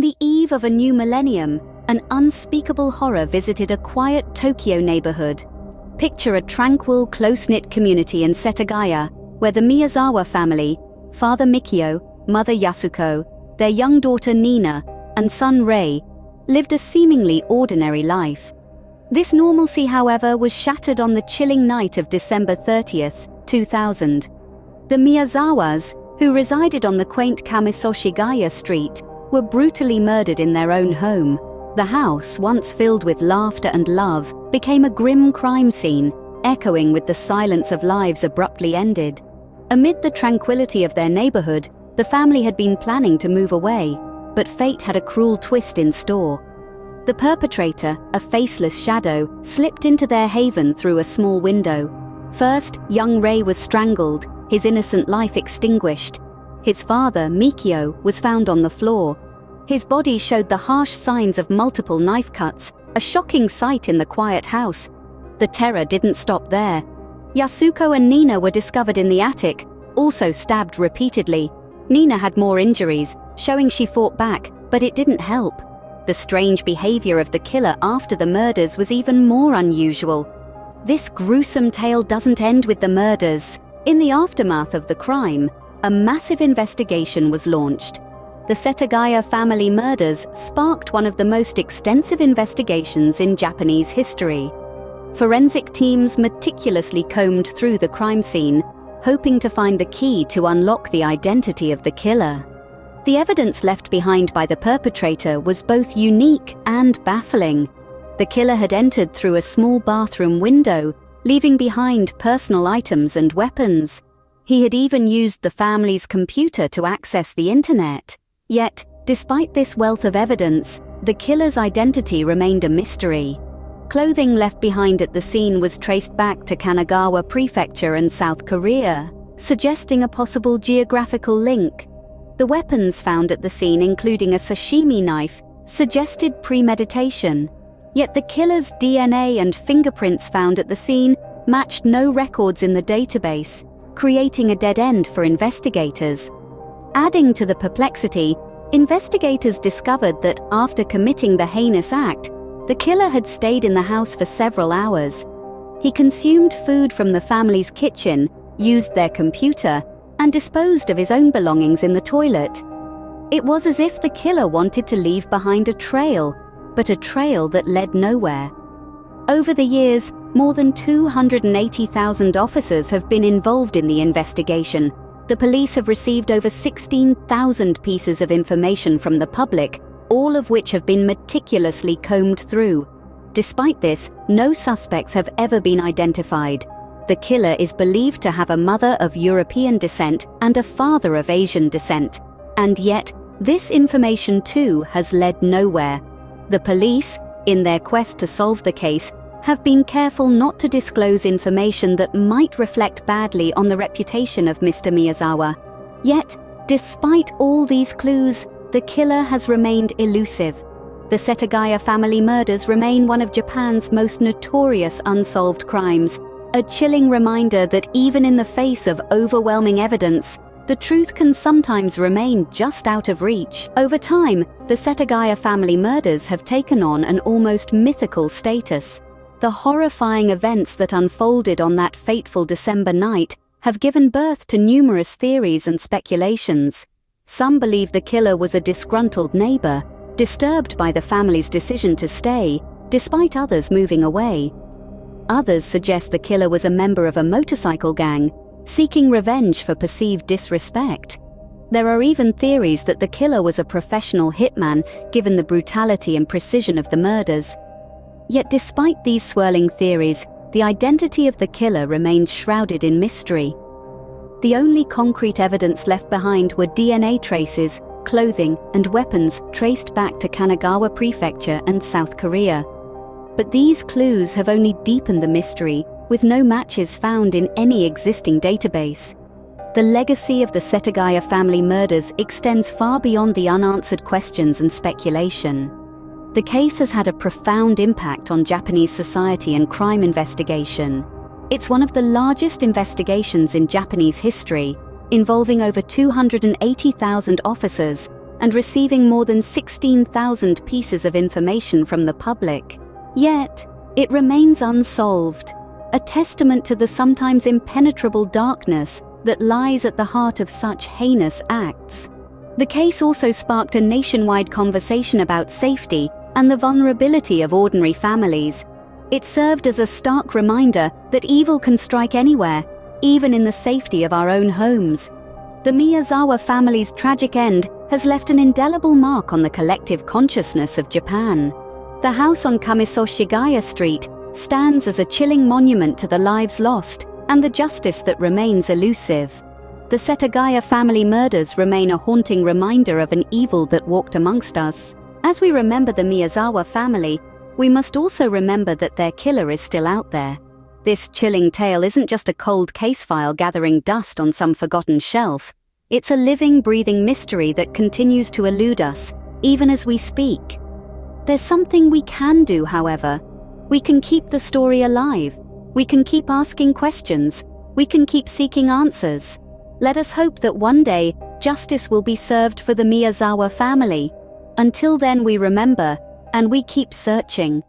On the eve of a new millennium, an unspeakable horror visited a quiet Tokyo neighborhood. Picture a tranquil, close-knit community in Setagaya, where the Miyazawa family, father Mikio, mother Yasuko, their young daughter Nina, and son Rei, lived a seemingly ordinary life. This normalcy, however, was shattered on the chilling night of December 30th, 2000. The Miyazawas, who resided on the quaint Kamisoshigaya street, were brutally murdered in their own home. The house, once filled with laughter and love, became a grim crime scene, echoing with the silence of lives abruptly ended. Amid the tranquility of their neighborhood, the family had been planning to move away, but fate had a cruel twist in store. The perpetrator, a faceless shadow, slipped into their haven through a small window. First, young Rei was strangled, his innocent life extinguished. His father, Mikio, was found on the floor. His body showed the harsh signs of multiple knife cuts, a shocking sight in the quiet house. The terror didn't stop there. Yasuko and Nina were discovered in the attic, also stabbed repeatedly. Nina had more injuries, showing she fought back, but it didn't help. The strange behavior of the killer after the murders was even more unusual. This gruesome tale doesn't end with the murders. In the aftermath of the crime, a massive investigation was launched. The Setagaya Family Murders sparked one of the most extensive investigations in Japanese history. Forensic teams meticulously combed through the crime scene, hoping to find the key to unlock the identity of the killer. The evidence left behind by the perpetrator was both unique and baffling. The killer had entered through a small bathroom window, leaving behind personal items and weapons. He had even used the family's computer to access the internet. Yet, despite this wealth of evidence, the killer's identity remained a mystery. Clothing left behind at the scene was traced back to Kanagawa Prefecture and South Korea, suggesting a possible geographical link. The weapons found at the scene, including a sashimi knife, suggested premeditation. Yet the killer's DNA and fingerprints found at the scene matched no records in the database, creating a dead end for investigators. Adding to the perplexity, investigators discovered that after committing the heinous act, the killer had stayed in the house for several hours. He consumed food from the family's kitchen, used their computer, and disposed of his own belongings in the toilet. It was as if the killer wanted to leave behind a trail, but a trail that led nowhere. Over the years, more than 280,000 officers have been involved in the investigation. The police have received over 16,000 pieces of information from the public, all of which have been meticulously combed through. Despite this, no suspects have ever been identified. The killer is believed to have a mother of European descent and a father of Asian descent. And yet, this information too has led nowhere. The police, in their quest to solve the case, have been careful not to disclose information that might reflect badly on the reputation of Mr. Miyazawa. Yet, despite all these clues, the killer has remained elusive. The Setagaya Family Murders remain one of Japan's most notorious unsolved crimes, a chilling reminder that even in the face of overwhelming evidence, the truth can sometimes remain just out of reach. Over time, the Setagaya Family Murders have taken on an almost mythical status. The horrifying events that unfolded on that fateful December night have given birth to numerous theories and speculations. Some believe the killer was a disgruntled neighbor, disturbed by the family's decision to stay, despite others moving away. Others suggest the killer was a member of a motorcycle gang, seeking revenge for perceived disrespect. There are even theories that the killer was a professional hitman, given the brutality and precision of the murders. Yet despite these swirling theories, the identity of the killer remains shrouded in mystery. The only concrete evidence left behind were DNA traces, clothing, and weapons traced back to Kanagawa Prefecture and South Korea. But these clues have only deepened the mystery, with no matches found in any existing database. The legacy of the Setagaya Family Murders extends far beyond the unanswered questions and speculation. The case has had a profound impact on Japanese society and crime investigation. It's one of the largest investigations in Japanese history, involving over 280,000 officers, and receiving more than 16,000 pieces of information from the public. Yet, it remains unsolved, a testament to the sometimes impenetrable darkness that lies at the heart of such heinous acts. The case also sparked a nationwide conversation about safety and the vulnerability of ordinary families. It served as a stark reminder that evil can strike anywhere, even in the safety of our own homes. The Miyazawa family's tragic end has left an indelible mark on the collective consciousness of Japan. The house on Kamisoshigaya Street stands as a chilling monument to the lives lost and the justice that remains elusive. The Setagaya family murders remain a haunting reminder of an evil that walked amongst us. As we remember the Miyazawa family, we must also remember that their killer is still out there. This chilling tale isn't just a cold case file gathering dust on some forgotten shelf. It's a living, breathing mystery that continues to elude us, even as we speak. There's something we can do, however. We can keep the story alive. We can keep asking questions. We can keep seeking answers. Let us hope that one day, justice will be served for the Miyazawa family. Until then, we remember, and we keep searching.